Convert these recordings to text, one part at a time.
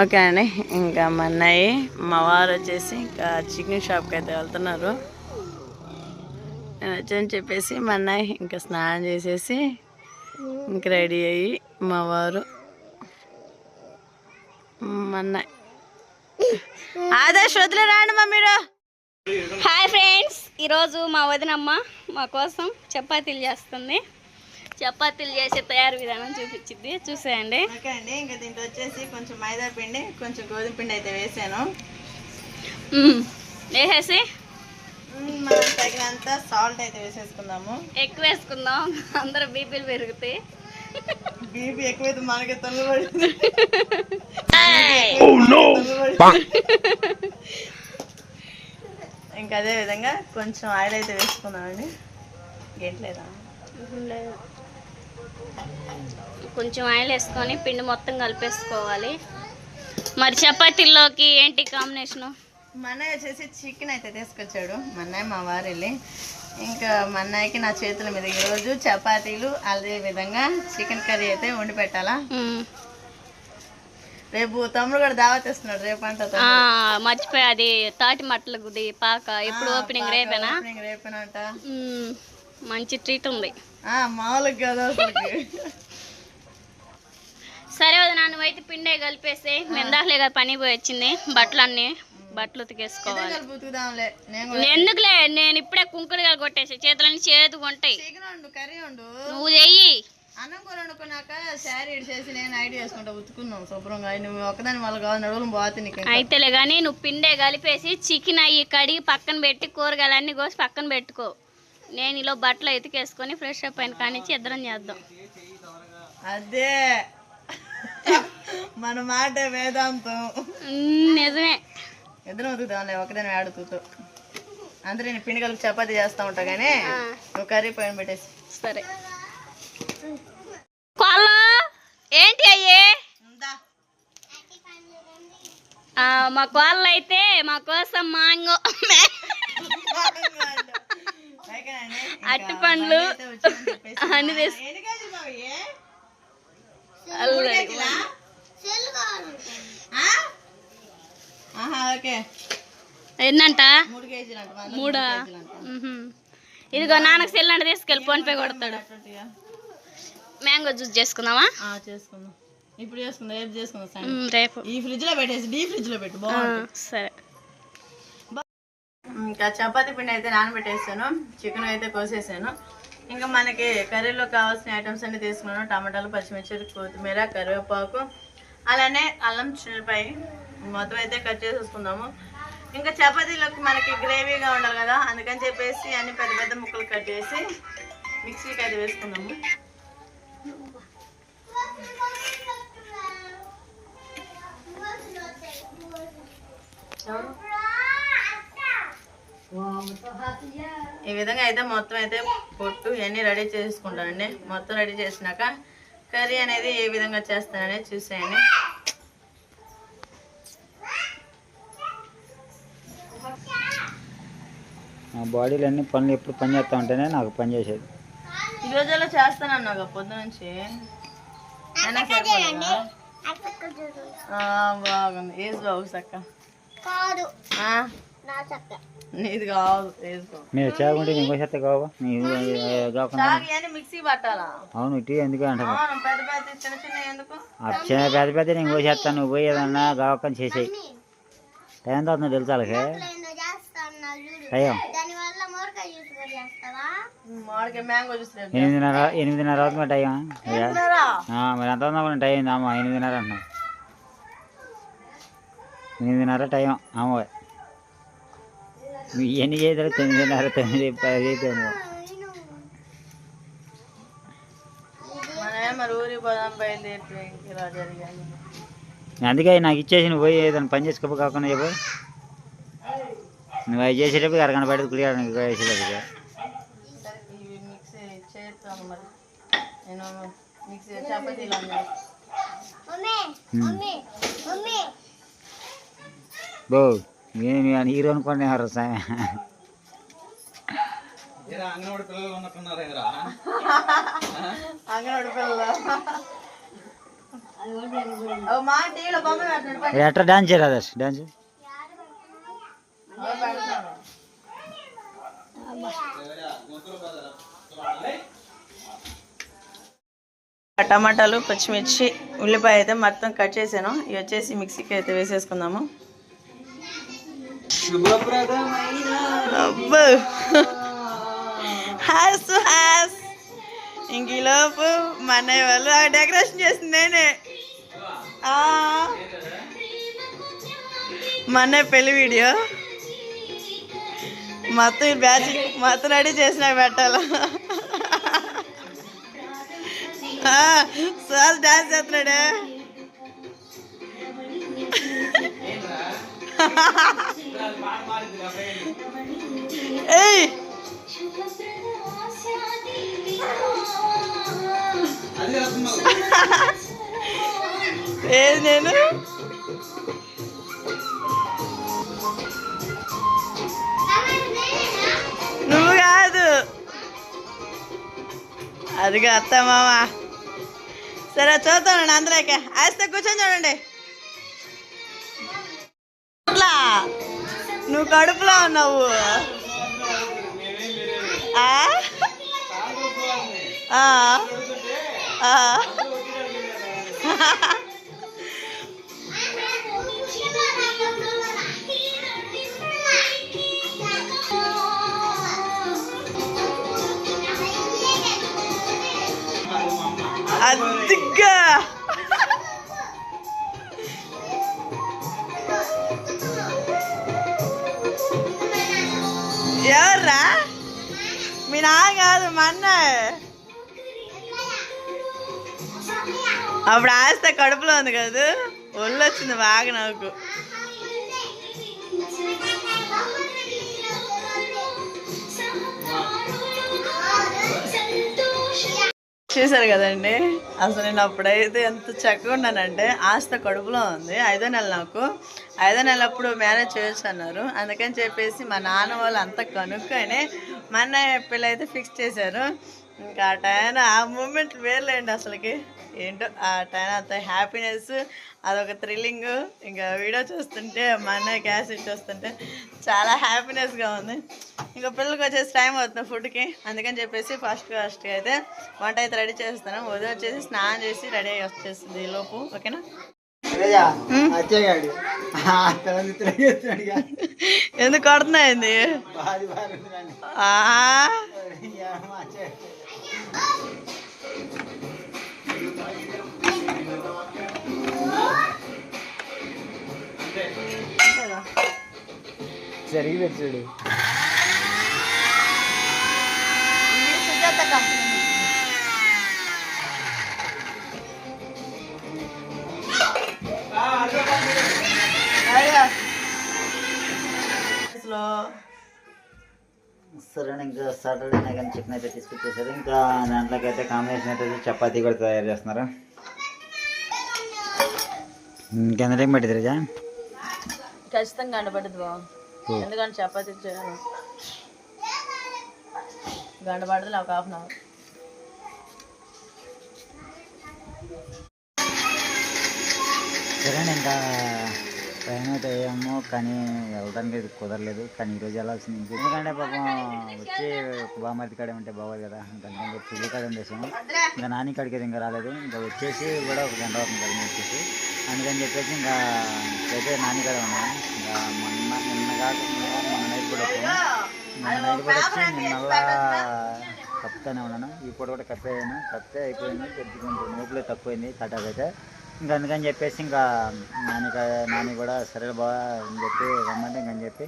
Okay అండి, ఇంకా మా అన్నయ్య మా వారు వచ్చేసి ఇంకా చికెన్ షాప్కి అయితే వెళ్తున్నారు. నేను వచ్చని చెప్పేసి మా అన్నయ్య ఇంకా స్నానం చేసేసి ఇంక రెడీ అయ్యి మా వారు మా అన్నయ్య ఆదర్శ్ వదిలే రాండి మా మీరు. హాయ్ ఫ్రెండ్స్, ఈరోజు మా వదినమ్మ మా కోసం చపాతీలు చేస్తుంది. చపాతీలు చేసే తయారు విధానం చూపించింది, చూసేయండి. ఓకే అండి, ఇంకా దీంట్లో వచ్చేసి కొంచెం మైదా పిండి కొంచెం గోధుమ పిండి అయితే వేసాను. వేసేసి మనం తగినంత సాల్ట్ అయితే వేసేసుకుందాము. ఎక్కువ వేసుకుందాం, అందరూ బీపీలు పెరుగుతాయి. బీపీ ఎక్కువైతే మనకి తొలగబడి ఇంకా అదే విధంగా కొంచెం ఆయిల్ అయితే వేసుకుందామండి. గేట్లేదా? కొంచెం ఆయిల్ వేసుకొని పిండి మొత్తం కలిపేసుకోవాలి. మరి చపాతీల్లోకి ఏంటి కాంబినేషను? మా అన్నయ్య వచ్చేసి చికెన్ అయితే తీసుకొచ్చాడు. మా అన్నయ్య మా వారు వెళ్ళి ఇంకా మా అన్నయ్యకి నా చేతుల మీద ఈరోజు చపాతీలు అదే విధంగా చికెన్ కర్రీ అయితే వండి పెట్టాలా. రేపు తమ్ముడు కూడా దావత్ ఇస్తున్నాడు. రేపు అంట మర్చిపోయి, అది తాటి మట్టల గుడి పాక ఎప్పుడు ఓపెనింగ్ రేపేనా? రేపేనంట. మంచి ట్రీట్ ఉంది. మామూలుగా కదా అసలుకి. సరే వదినా, నువ్వైతే పిండే కలిపేసి మెందాకలే కదా పని పోయి వచ్చింది. బట్టలు ఉతికేసుకోవాలి. ఎందుకులే, నేను ఇప్పుడే కుంకుడుగా కొట్టేసి చేతులన్నీ చేతుగా ఉంటాయి. నువ్వు చెయ్యి. అన్నం కూర వండుకున్నాక శారీ ఇడిచేసి నేను ఐడియా చేసుకుంటా ఉతుకున్నాం శుభ్రంగా. నువ్వు ఒకదాని వాళ్ళు కాదు, నడువులు బాగుంది. అయితేలే కానీ నువ్వు పిండే కలిపేసి చికెన్ అయ్యి కడిగి పక్కన పెట్టి కూరగాయలన్నీ కోసి పక్కన పెట్టుకో. నేను ఇలా బట్టలు ఎతికేసుకొని ఫ్రెష్ అప్ అయిన కానించి ఇద్దరం చేద్దాం. అదే మన మాట వేదాంతం. నిజమే, ఇద్దరం ఉతుకుతాంలే, ఒకదాని ఆడుతూ. అందరూ నేను పిండి కలిపి చపాతీ చేస్తా ఉంటా కానీ నువ్వు కర్రీ పైన పెట్టేసి. సరే. కోళ్ళు ఏంటి అయ్యే? మా కోళ్ళు అయితే మా కోసం మాంగో అట్టి పండ్లు అన్ని ఎన్నంట? 3. ఇదిగో నాన్నకు సెల్ అంటే తీసుకెళ్ళి ఫోన్ పే కొడతాడు. మ్యాంగో జ్యూస్ చేసుకుందామా? చేసుకుందాం. ఇప్పుడు చేసుకుందాం, రేపు చేసుకుందాం. రేపు ఈ ఫ్రిడ్జ్ లో పెట్టేసి డీ ఫ్రిడ్జ్ లో పెట్టు, బాగుంటుంది. సరే. ఇంకా చపాతీ పిండి అయితే నానబెట్టేసాను, చికెన్ అయితే కోసేసాను. ఇంకా మనకి కర్రీలో కావాల్సిన ఐటమ్స్ అన్ని తీసుకున్నాను. టమాటాలు, పచ్చిమిర్చి, కొత్తిమీర, కరివేపాకు, అలానే అల్లం చిల్లిపాయ మొత్తం అయితే కట్ చేసేసుకుందాము. ఇంకా చపాతీలోకి మనకి గ్రేవీగా ఉండాలి కదా, అందుకని చెప్పేసి అన్ని పెద్ద పెద్ద ముక్కలు కట్ చేసి మిక్సీకి అయితే వేసుకుందాము. ఈ విధంగా అయితే మొత్తం అయితే పొట్టు ఇవన్నీ రెడీ చేసుకుంటానండి. మొత్తం రెడీ చేసినాక కర్రీ అనేది ఏ విధంగా చేస్తాననేది చూసేయండి. నా బాడీలో అన్ని పనులు ఎప్పుడు పని చేస్తా ఉంటేనే నాకు పని చేసేది. ఈ రోజుల్లో చేస్తానన్నా పొద్దు నుంచి. బాగుంది. ఏజ్ బాబు చక్క నీది కాదు. మీరు చాగుంటే నీకు చెత్త కావా? మిక్సీ పట్టాలా? అవును, ఇటు ఎందుకు అంటారు? పెద్ద పెద్ద చిన్న చిన్న ఎందుకు? పెద్ద పెద్ద నేను పోసేస్తాను, నువ్వు పోయి ఏదన్నా గావకని చేసేయి. టైం అవుతుంది తెలుసా? వాళ్ళకి టైం 8:30 అవుతుంది టైం. మరి ఎంత ఉందా టైం? అమ్మ 8:30 అంటున్నావు. 8:30 టైం. అమ్మ ఎన్ని చేశారు? 9:30, 9, 10 చేసాము. అందుకే నాకు ఇచ్చేసి నువ్వు పోయి ఏదైనా పని చేసుకో కాకుండా చెప్పు. నువ్వు అవి చేసేటప్పుడు అరగంట బయట కుడియాడానికి వేసేటప్పుడు బో నేను హీరో అనుకోండి. అంగన్వాడి పిల్లలు ఉన్నట్టున్నారా? అంగన్వాడి పిల్లలు మా టీవీలో బొమ్మ పెట్టండి. ఎట్లా డాన్స్ చేయరు ఆదర్శ్ డాన్స్ టమాటాలు పచ్చిమిర్చి ఉల్లిపాయ అయితే మొత్తం కట్ చేసాను. ఇవి వచ్చేసి మిక్సీకి అయితే వేసేసుకుందాము. అబ్బో హాస్ హాస్ ఇంక ఈలోపు మా అన్నయ్య వాళ్ళు డెకరేషన్ చేసింది నేనే. మా అన్నయ్య పెళ్లి వీడియో మొత్తం బ్యాచ్ మొత్తం రెడీ చేసిన పెట్టాలా. సార్ డాన్స్ చేస్తున్నాడే. ఏయ్ ఏది నేను నువ్వు కాదు అదిగా అత్త మామ. సరే చూద్దామండి అందరికీ ఆస్తే కూర్చొని చూడండి. అట్లా నువ్వు కడుపులో ఉన్నావు. అదిగా ఎవర్రా? మీ నాన్న కాదు మా అన్న. అప్పుడు ఆస్తే కడుపులో ఉంది కదా, ఒళ్ళు వచ్చింది బాగా నాకు. చూసారు కదండి, అసలు నేను అప్పుడైతే ఎంత చక్కగా ఉన్నానంటే ఆస్త కడుపులో ఉంది. 5వ నెల నాకు 5వ నెల అప్పుడు మ్యారేజ్ చేయొచ్చు అన్నారు. అందుకని చెప్పేసి మా నాన్న వాళ్ళు అంతా కనుక్కొని మా అన్నయ్య పిల్ల అయితే ఫిక్స్ చేశారు. ఇంకా ఆ టైం ఆ మూమెంట్ వేర్లేండి అసలుకి. ఏంటో ఆ టైం అంత హ్యాపీనెస్, అదొక థ్రిల్లింగ్. ఇంకా వీడియో చూస్తుంటే మా అన్నయ్య క్యాసెట్ చూస్తుంటే చాలా హ్యాపీనెస్గా ఉంది. ఇంకా పిల్లలకి వచ్చేసి టైం అవుతుంది ఫుడ్కి. అందుకని చెప్పేసి ఫాస్ట్గా అయితే వంట అయితే రెడీ చేస్తాను. ఉదయం వచ్చేసి స్నానం చేసి రెడీ అయ్యి వచ్చేస్తుంది ఈ లోపు. ఓకేనా? ఎందుకు కొడుతున్నాయింది? జరిగి పెట్టాడు. సరే ఇంకా సాటర్డే కానీ చికెన్ అయితే తీసుకొచ్చేసారు. ఇంకా దాంట్లోకి అయితే కాంబినేషన్ అయితే చపాతీ కూడా తయారు చేస్తున్నారు. ఇంకెంత టైం పట్టింది రోజా? ఖచ్చితంగా గంటపడుతుంది బాబు. ఎందుకంటే చపాతీ చేయాలి, గంట పడుతుంది ఒక 1/2 అవర్. సరే ఇంకా ట్రైన్ అయితే అయ్యాము, కానీ వెళ్ళడానికి కుదరలేదు. కానీ ఈరోజు వెళ్ళాల్సింది. ఎందుకంటే పాపం వచ్చి బామర్తి కాడ ఉంటే బాగోదు కదా, అందుకని చెప్పి పిల్లి కాడ ఉండేసాము. ఇంకా నాని కాడికి అయితే ఇంకా రాలేదు. ఇంకా వచ్చేసి కూడా 1 గంట అవుతుంది కదా వచ్చేసి. అందుకని చెప్పేసి ఇంకా అయితే నాని కాడ ఉన్నాము. ఇంకా మొన్న నైట్ కూడా వచ్చాము. మొన్న నైట్ కూడా వచ్చి నేను మళ్ళా కప్పుతూనే ఉన్నాను. ఈ పూట కూడా కప్పేయాను. కప్పితే అయిపోయింది. కొంచెం నోపులే తక్కువైంది కట్టాకైతే. ఇంకా అందుకని చెప్పేసి ఇంకా నాని కూడా సరే బాగా అని చెప్పి రమ్మంటే ఇంకని చెప్పి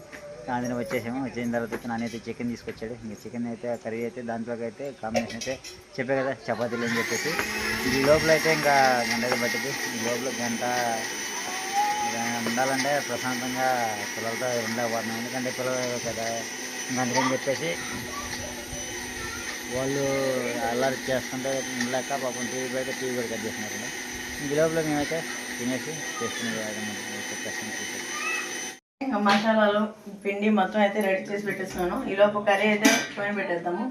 అందులో వచ్చేసాము. వచ్చిన తర్వాత నాని అయితే చికెన్ తీసుకొచ్చాడు. ఇంకా చికెన్ అయితే కర్రీ అయితే దాంట్లోకి అయితే కాంబినేషన్ అయితే చెప్పే కదా చపాతీలు అని చెప్పేసి. ఈ లోపల అయితే ఇంకా గంట పట్టింది. ఈ లోపల గంట ఉండాలంటే ప్రశాంతంగా పిల్లలతో ఉండకపోతున్నాం. ఎందుకంటే పిల్లలు కదా, ఇంకా అందుకని చెప్పేసి వాళ్ళు అల్లరి చేస్తుంటే ఉండలేక పాపం టీవీ కూడా కట్ చేస్తున్నారు. ఈ లోపల మేమైతే తినేసి ఇంకా మసాలాలు పిండి మొత్తం అయితే రెడీ చేసి పెట్టేస్తున్నాను. ఈ లోపు కర్రీ అయితే పొయ్యి పెట్టేద్దాము.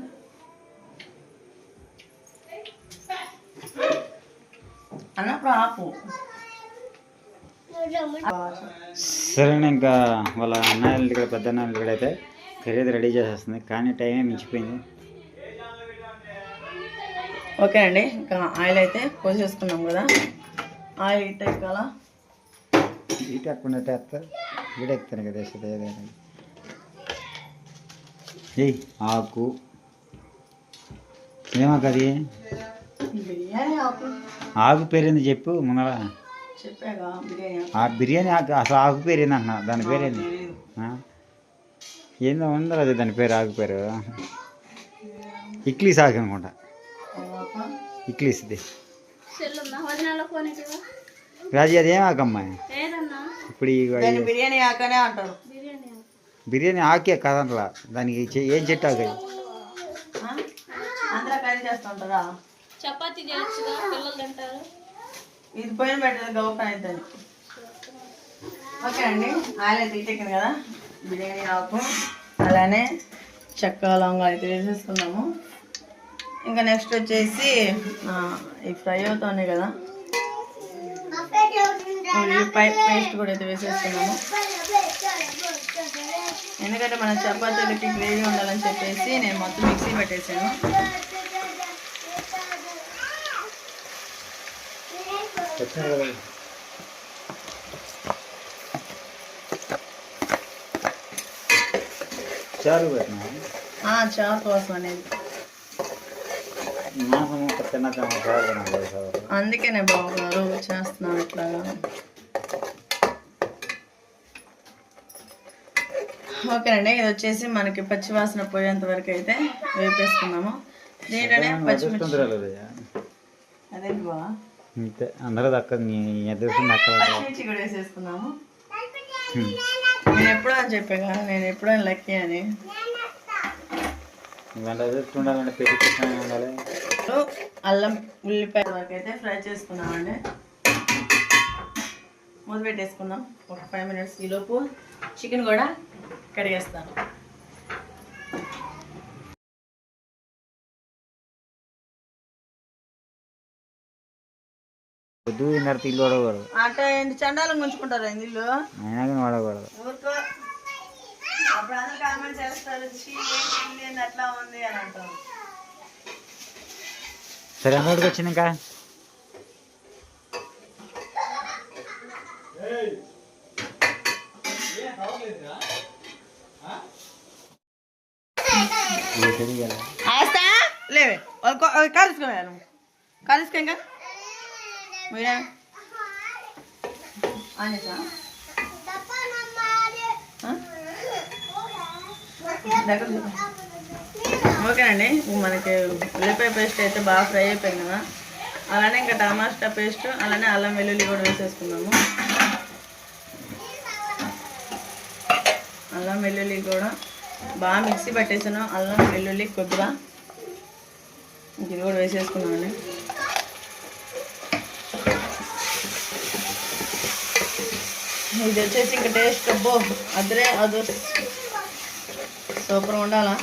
అన్నప్పుడు ఆపు. సరేనా, ఇంకా వాళ్ళ అన్నయ్య ఇక్కడ పెద్ద అన్నయ్య ఇక్కడ అయితే కర్రీ అయితే రెడీ చేసేస్తుంది, కానీ టైమే మించిపోయింది. ఓకే అండి, ఇంకా ఆయిల్ అయితే పోసేసుకున్నాం కదా. ఆయిల్ ఇట్ ఎక్కాల, ఇటు అక్కడ వేస్తారు, ఇటు ఎక్కుతాను కదా వేసేది ఏదైనా. ఏయ్ ఆకు ఏమాకు అది? బిర్యానీ ఆకు ఆకు పేరేంది చెప్పు ముందర. చెప్పాగా బిర్యానీ ఆ బిర్యానీ ఆకు అసలు ఆకు పేరు ఏంది అంటున్నా, దాని పేరేంది? ఏందో ఉందో అది దాని పేరు, ఆకు పేరు ఇక్లీస్ ఆకు అనుకుంటా. ఇక్లీస్ ఇది రాజీ, అది ఏం ఆకమ్మా ఇప్పుడు? బిర్యానీ ఆకనే అంటారు. బిర్యానీ ఆకే కదట్లా, దానికి ఏం చెట్టు ఆకు? అందరూ కర్రీ చేస్తుంటారా? చపాతీ చేయొచ్చుగా, పిల్లలు తింటారు. ఇది పోయిన పెట్టదు గౌపన అవుతుంది. ఓకే అండి, ఆయిల్ అయితే ఇటెక్కింది కదా. బిర్యానీ ఆకు అలానే చెక్క లవంగా అయితే వేసేసుకున్నాము. ఇంకా నెక్స్ట్ వచ్చేసి ఈ ఫ్రై అవుతుంది కదా, ఉల్లిపాయ పేస్ట్ కూడా అయితే వేసేసుకున్నాము. ఎందుకంటే మన చపాతీలకి గ్రేవీ ఉండాలని చెప్పేసి నేను మొత్తం మిక్సీ పెట్టేసాను. చారు పెట్టినా చారు కోసం అనేది, అందుకనే బాగున్నారు చేస్తున్నాం ఇట్లాగా. ఓకేనండి, ఇది వచ్చేసి మనకి పచ్చివాసన పోయేంత వరకు అయితే వేపేసుకున్నాము. దీంట్లోనే పచ్చిమిర్చి, అదేంటి బాగా అంతే అందరూ దక్క పచ్చిమిర్చి కూడా వేసేసుకున్నాము. నేను ఎప్పుడో అని చెప్పాను కదా, నేను ఎప్పుడో లక్కీ అని. అల్లం ఉల్లిపాయ వరకు అయితే ఫ్రై చేసుకున్నామండి. మూత పెట్టేసుకుందాం ఒక 5 minutes. ఈలోపు చికెన్ కూడా కడిగేస్తాను. ఇల్లు వాడకూడదు అంటే ఏంటి చండాలం ముంచుకుంటారు ఇల్లు, అయినా కానీ వాడకూడదు. ఊరుకో, అప్పుడు అందరూ కామెంట్ చేస్తారు ఏంటి అట్లా ఉంది అని అంటారు. సరే అమ్మడికి వచ్చింది ఇంకా లేవే కలుసుకోను కలుసుకో ఇంకా మీరా అనేసా ఓకేనండి, మనకి ఉల్లిపాయ పేస్ట్ అయితే బాగా ఫ్రై అయిపోయింది కదా. అలానే ఇంకా టమాటా పేస్ట్ అలానే అల్లం వెల్లుల్లి కూడా వేసేసుకున్నాము. అల్లం వెల్లుల్లి కూడా బాగా మిక్సీ పట్టేసాను. అల్లం వెల్లుల్లి కొద్దిగా ఇది కూడా వేసేసుకున్నామండి. ఇది వచ్చేసి ఇంకా టేస్ట్ అబ్బో అదరే అది సూపర్ ఉండాలా.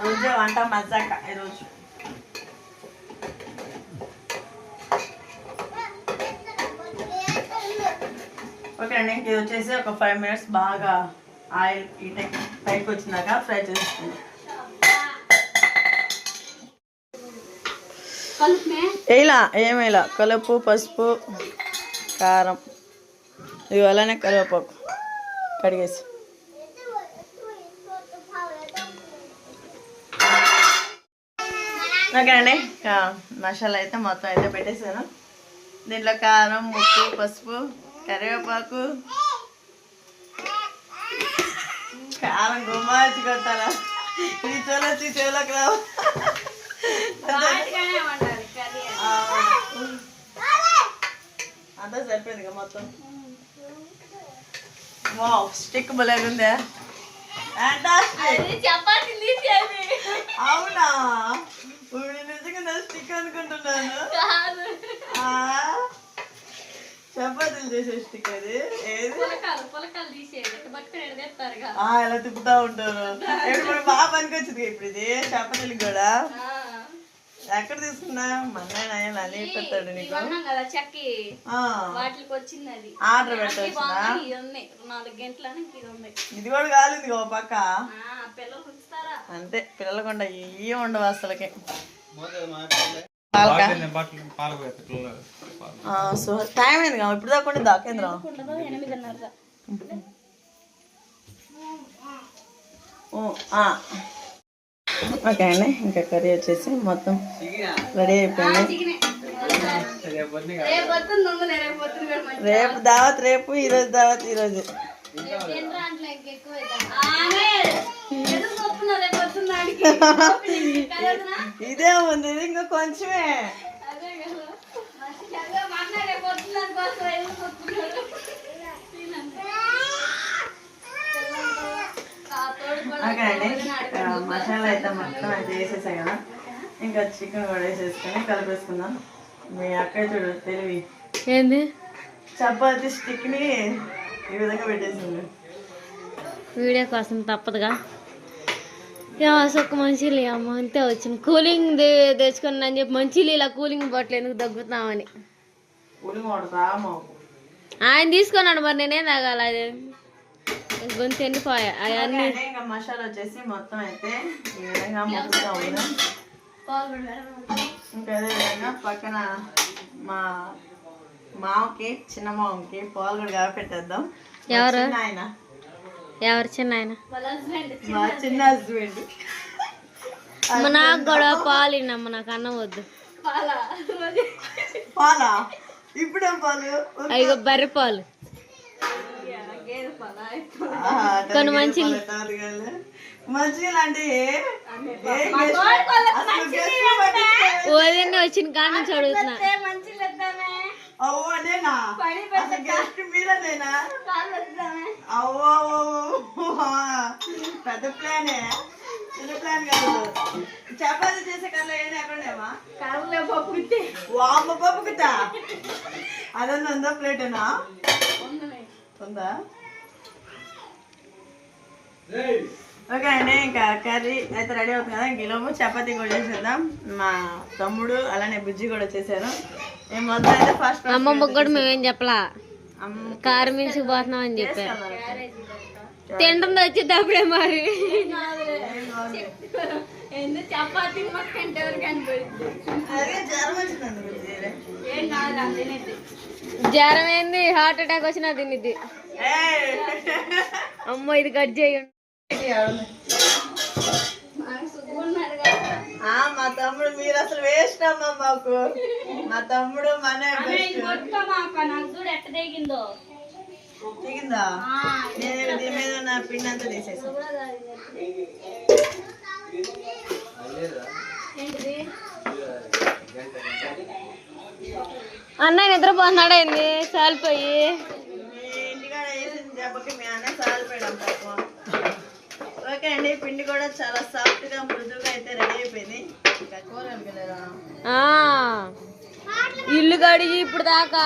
రోజు వంట మజాక ఈరోజు. ఓకే అండి, ఇది వచ్చేసి ఒక 5 minutes బాగా ఆయిల్ ఈ పైకి వచ్చినాక ఫ్రై చేసుకుందాం. వేయలా ఏమేలా కలుపు పసుపు కారం ఇవి అలానే కరివేపాకు కడిగేసి ఓకే అండి. మసాలా అయితే మొత్తం అయితే పెట్టేసాను. దీంట్లో కారం ఉప్పు పసుపు కరివేపాకు కారం గుమ్మాచి కొట్టాలా ఈ చోలొచ్చి చెవులకు రావు. అంతా సరిపోయింది ఇక మొత్తం. వావ్ స్టిక్ బలేగుందే. అవునా నిజంగా స్టిక్ అనుకుంటున్నాను. చపాతీలు చేసే స్టిక్ అది ఎలా తిప్పుతా ఉంటారు. ఇప్పుడు బాగా పనికి వచ్చింది ఇప్పుడు ఇది చపాతీలకు కూడా. ఎక్కడ తీసుకున్నా మన్నాయన అన్నీ పెడతాడు నీకు కదా చెక్కి ఆ, వాటికి వచ్చింది అది ఆర్డర్ పెట్టవచ్చునా? ఇది ఉంది 4 గంటలని ఇది ఉంది ఇది కూడా కాలింది ఓ పక్క. పిల్లలు ఉంచుతారా అంతే పిల్లలకుండా ఇవి ఉండవు అసలుకి. పాలు పోయేది పిల్లలు. సో టైం అయింది కదా ఇప్పుడు దాకా దాకేంద్రా. 8:30 ఓకే అండి, ఇంకా కర్రీ వచ్చేసి మొత్తం రెడీ అయిపోయింది. రేపు దావత్ రేపు, ఈరోజు దావత్ ఈరోజు. ఇదే ఉంది, ఇది ఇంకా కొంచెమే. ఓకే అండి, మసాలా అయితే మొత్తం అయితే వేసేసాయి కదా, ఇంకా చికెన్ కూడా వేసేసుకొని కలిపేసుకుందాం. మీ అక్క చూడు తెలివి ఏంది చపాతీ స్టిక్ని ఈ విధంగా పెట్టేసింది. వీడియో కోసం తప్పదుగా. ఒక మంచిలు అమ్మ అంతే వచ్చింది. కూలింగ్ తెచ్చుకున్నా అని చెప్పి మంచిలు ఇలా కూలింగ్ బాటిల్ ఎందుకు దగ్గుతామని ఉలి వాడుతా మాకు ఆయన తీసుకున్నాడు, మరి నేనేం తాగాలి? అది గొంతు ఎండిపోయా అవన్నీ. ఇంకా మసాలా వచ్చేసి మొత్తం అయితే ఈ విధంగా మొత్తం ఉంది. ఇంకా అదే విధంగా పక్కన మా మామకి చిన్న మామకి పాలు కూడా కాబెట్టేద్దాం. ఎవరు ఆయన ఎవరు చిన్న ఆయన? మా చిన్న హస్బెండ్. నాకు కూడా పాలు ఇన్నమ్మ, నాకు అన్నం వద్దు. పాలా? ఇప్పుడేం పాలు? అయ్యో బర్రె పాలు. కొన్ని మంచిలు మంచిగా అంటే ఓదన్నీ వచ్చిన కాడ నుంచి అడుగుతున్నా. అవ్వనేనా గెస్ట్ మీరేనా? అవ్వో పెద్ద ప్లానే, చిన్న ప్లాన్ కాదు. చపాతీ చేసే కల్లా ఏం ఎక్కడేమా వామ్మ పప్పు కుట్టా అదన్నా ఉందా? ప్లేటేనా ఉందా? ఓకే అండి, ఇంకా కర్రీ అయితే రెడీ అవుతుంది కదా. గిలోము చపాతీ కూడా చేసేద్దాం. మా తమ్ముడు అలానే బుజ్జి కూడా వచ్చేసారు. మేము మొత్తం అయితే ఫస్ట్ అమ్మమ్మకి కూడా మేమేం చెప్పలా, కారు మించి పోతున్నాం అని చెప్పా. తింటుంది వచ్చింది అప్పుడే మరి. చపాతీ జ్వరం ఏంది, హార్ట్ అటాక్ వచ్చినా తినిద్ది. అమ్మో ఇది కట్ చేయండి. మా తమ్ముడు మీరు అసలు వేస్ట్ అమ్మా మాకు. మా తమ్ముడు మన దిగిందో దిగిందా? నేను దీని మీద నా పిండి అంతా తీసేసాను. అన్న నిద్రపోతున్నాడు ఏంది సాలిపోయి? ఇంటికాడ వేసిన దెబ్బకి మీ అన్న సాలిపోయాడు పాపం. ఓకే అండి, పిండి కూడా చాలా సాఫ్ట్ గా మృదువుగా అయితే రెడీ అయిపోయింది. ఇంకా కూర అనుకోలేదా? ఇల్లు కడిగి ఇప్పుడు దాకా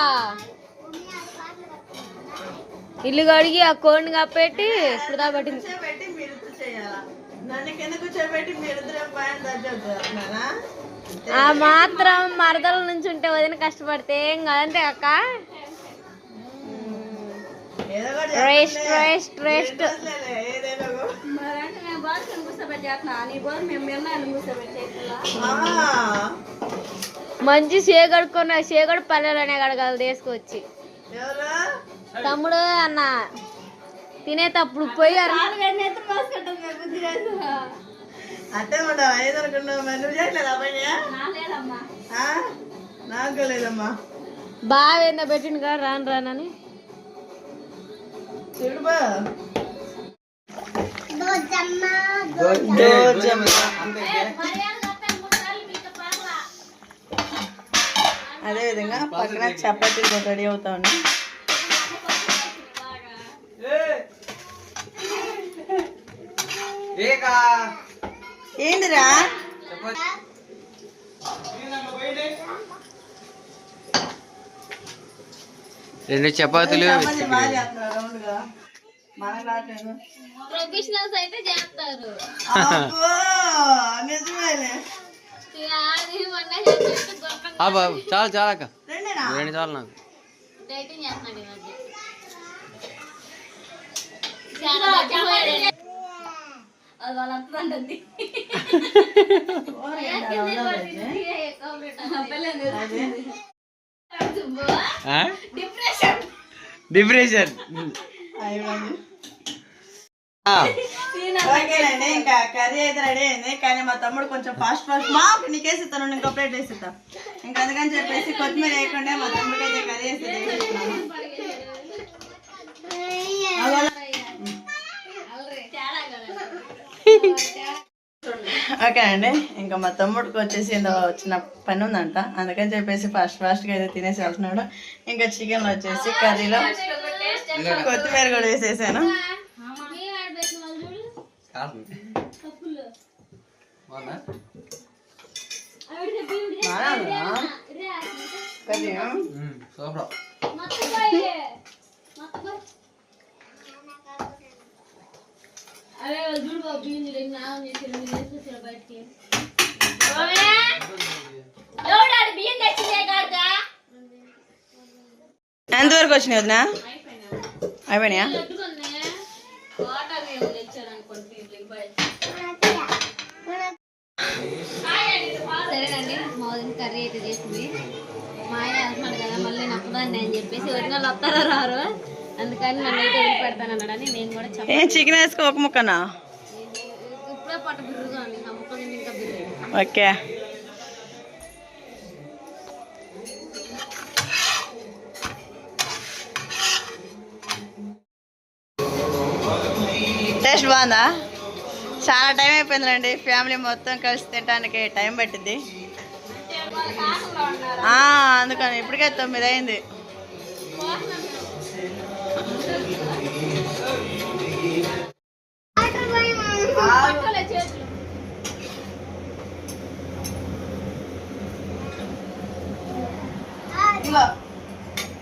ఇల్లు కడిగి ఆ కోడిని కప్పెట్టి ఇప్పుడు దాకా పట్టింది. కూర్చోబెట్టి మీరు చేయాలా? నన్ను కింద కూర్చోబెట్టి మీరిద్దరు పైన దర్జా. ఆ మాత్రం మరదల నుంచి ఉంటే వదిన కష్టపడితే ఏం కాదంతే అక్క. Rest rest rest. మంచి సేగడుకున్న సేగడు పల్లెలనే కడగలదు వేసుకొచ్చి. తమ్ముడు అన్న తినేటప్పుడు పోయి అంటే ఐదు అనుకున్నావు, నువ్వు చేయట్లేదా పైన? నాకు లేదమ్మా. బాగా ఏందో పెట్టిండు కదా రాను రానని. చూడుబా అదే విధంగా పక్కన చపాతీలు రెడీ అవుతా ఉన్నాయి. ఏంటిరా? రెండు చపాతీలు ప్రొఫెషనల్స్ అయితే చేస్తారు. నిజమేలే. చాలు చాలా అక్క రెండేనా? 2 చాలు నాకు డైటింగ్ చేస్తున్నాడు ఈ మధ్య. చాలా బతికిపోయాడు. అది వాళ్ళ అత్త అంటుంది. డిప్రెషన్ ఓకేనండి, ఇంకా కర్రీ అయితే రెడీ అయింది. కానీ మా తమ్ముడు కొంచెం ఫాస్ట్ మా నీకేసి ఇస్తాను, ఇంకో ప్లేట్ వేసి ఇస్తాను. ఇంకా అందుకని చెప్పేసి కొత్తిమీర వేయకుండా మా తమ్ముడికి అయితే కర్రీ వేసి ఓకేనండి. ఇంకా మా తమ్ముడికి వచ్చేసి ఏదో చిన్న పని ఉందంట, అందుకని చెప్పేసి ఫాస్ట్గా అయితే తినేసి వెళ్తున్నాడు. ఇంకా చికెన్ వచ్చేసి కర్రీలో కొత్తిమీర కూడా వేసేసాను. ఎంతవరకు వచ్చినాయి వదినా? అయిపోయినాయా? సరేనండి, మా వదిన కర్రీ అయితే చేసింది. మా ఆయన వెళ్తున్నాడు కదా, మళ్ళీ నప్పదాన్ని అని చెప్పేసి వదిన వస్తారో రారు, అందుకని నన్ను అయితే వదిలిపెడతాను అన్నాడని నేను కూడా చెప్పాను. చికెన్ వేసుకో ఒక ముక్కనా? ఇప్పుడే పట్ట బిర్రుగా ఉంది, ఆ ముక్క తింటే ఇంకా బిర్రు. ఓకే, టేస్ట్ బాగుందా? చాలా టైం అయిపోయిందండి, ఫ్యామిలీ మొత్తం కలిసి తినడానికి టైం పట్టింది. అందుకని ఇప్పటికే 9 అయింది.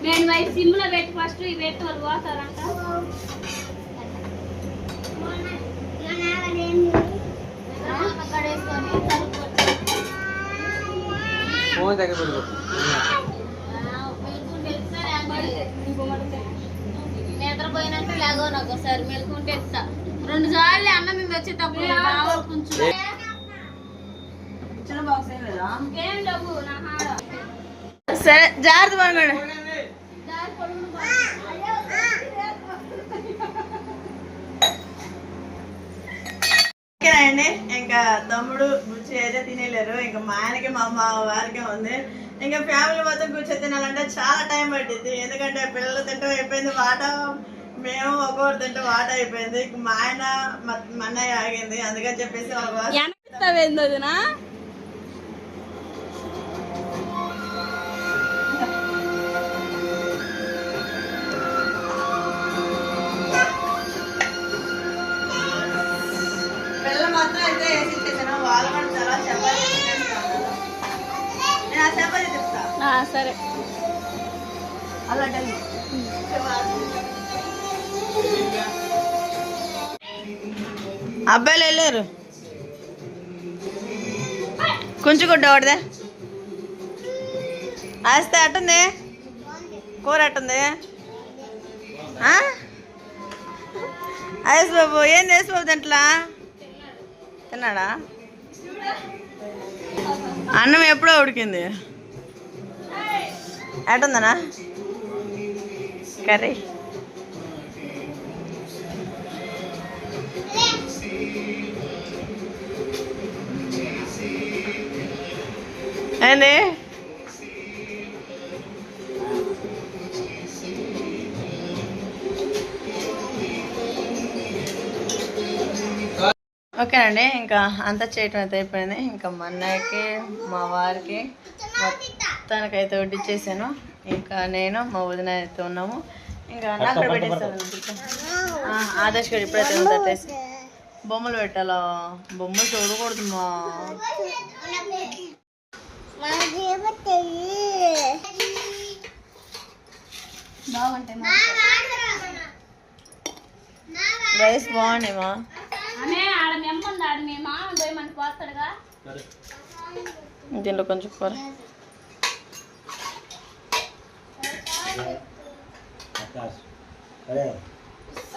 నేను వైపు సిమ్ లో పెట్టి ఫస్ట్ ఇవి పెట్టి వాళ్ళు పోతారంట. ఫోన్ దగ్గర పెట్టుకో. నిద్రపోయినాక లేగో నాకు ఒకసారి మెలుకుంటే 2 సార్లు అన్నం మీద వచ్చేటప్పుడు కొంచెం ఏం లేవు నా హాడ. సరే, జాగ్రత్త పడుకోండి. ఓకేనండి, ఇంకా తమ్ముడు గుచ్చి అయితే తినేలేరు. ఇంకా మా ఆయనకి మా అమ్మ వారికే ఉంది. ఇంకా ఫ్యామిలీ మొత్తం కూర్చొని తినాలంటే చాలా టైం పట్టింది, ఎందుకంటే పిల్లలు తింటాం అయిపోయింది, వాట మేము ఒక్కొక్కరు తింటే వాట అయిపోయింది. మా ఆయన మా అన్నయ్య ఆగింది, అందుకని చెప్పేసి పిల్లలు మొత్తం అయితే వేసి ఇచ్చేసాను. వాళ్ళు కూడా చాలా చపాతీ తినేస్తున్నారు. నేను ఆ చపాతీ చెప్తా. సరే, అలా అబ్బాయిలు వెళ్ళారు. కొంచెం గుడ్డ ఒకటిదే వేస్తే అట్టుంది, కూర అట్టుంది. ఐస్ బాబు ఏంది? వేసి బాబు తింటలా తిన్నాడా? అన్నం ఎప్పుడో ఉడికింది. ఎట్టుందనా కర్రీ? ఏంది? ఓకేనండి, ఇంకా అంతా చేయటం అయితే అయిపోయింది. ఇంకా మా అన్నయ్యకి మా వారికి మొత్తానికైతే వడ్డిచ్చేసాను. ఇంకా నేను మా వదిన అయితే ఉన్నాము. ఇంకా అక్కడ పెట్టేస్తాను. ఆదర్శ్ గారు ఇప్పుడైతే తట్టేసి బొమ్మలు పెట్టాలా? బొమ్మలు చూడకూడదు మా బాగుంటాయి. రైస్ బాగున్నాయి మా ఆడ మెమ్మంది, ఆడ మీ మామ పోయి మనకి పోతాడుగా. దీంట్లో కొంచెం కూర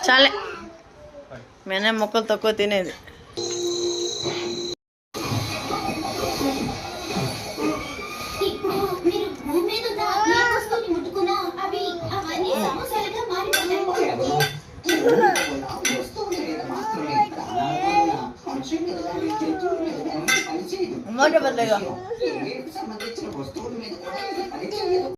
చాలే మేనే మొక్కలు తక్కువ తినేది. మోట బద్దగా